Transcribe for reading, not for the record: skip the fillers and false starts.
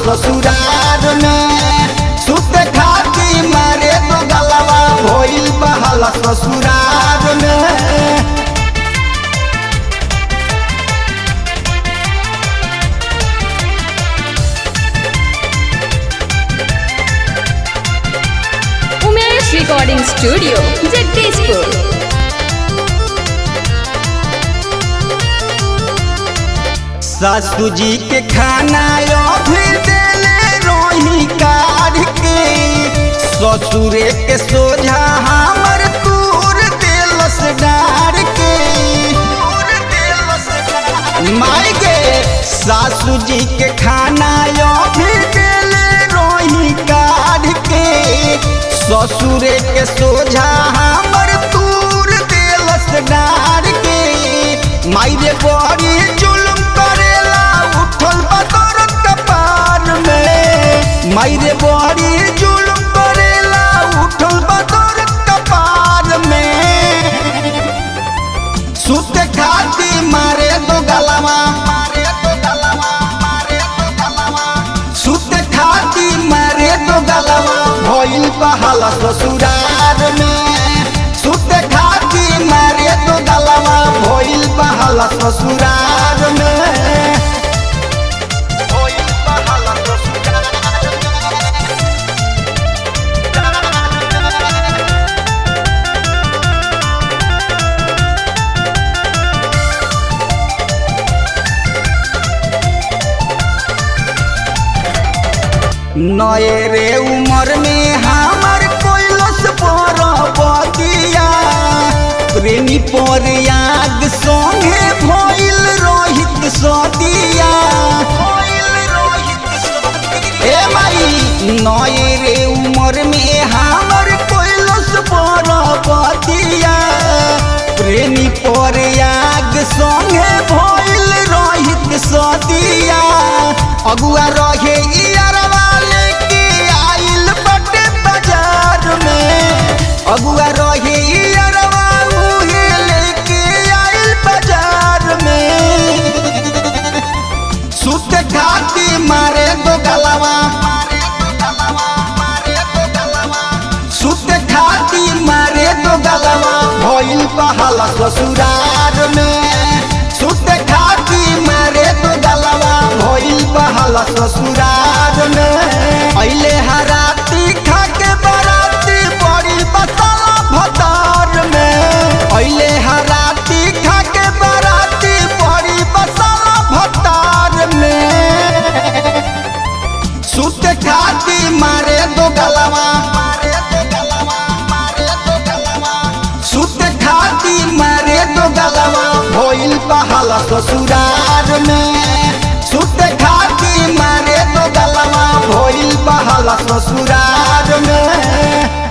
ससुरार में सुत खाती मारे तो गलवा भइल बहाला ससुरार में। Umesh recording studio Jagdishpur. सासू जी के खाना फिर देले रोही काढ़ के ससुरे के सोझा हमर तूर देलस डार के माई गे। सासू जी के खाना फिर देले रोही काढ़ के ससुरे के सोझा हमर तूर देलस डार के। माई रे बड़ी जुल्म करेला उठल बदौरत कपार में। माई रे बड़ी जुल्म करेला उठल बदौरत कपार में। सुत खाती मारे दो गलवा सुत खाती मारे दो गलवा भइल बहाला ससुरार में। सुत खाती मारे दो गलवा भइल बहाला ससुरार में। नए रे उमर में हमर कोइलस पर बतिया प्रेमी पर याद संगे भइल रोहित सदिया। ए माई नए रे उमर में हमर कोइलस पर बतिया प्रेमी पर याद संगे भइल रोहित सदिया। अगुआ रहे अगुआ रहे अरवा उहे लेके आइल बाजार में। सुत खाती मारे दो गलवा सुत खाती मारे दो गलवा भइल बहाला ससुरार में। सुत खाती मारे दो गलवा भइल बहाला ससुरार में। अइले हराती खाके बराती बड़ी बसाला भतार में। अइले हराती खाके बराती बड़ी बसाला भतार में। सुत खाती मारे दो गलवा सुत खाती मारे दो गलवा भइल बहाला ससुरार में। सुत खाती मारे दो गलवा भइल बहाला ससुरार में।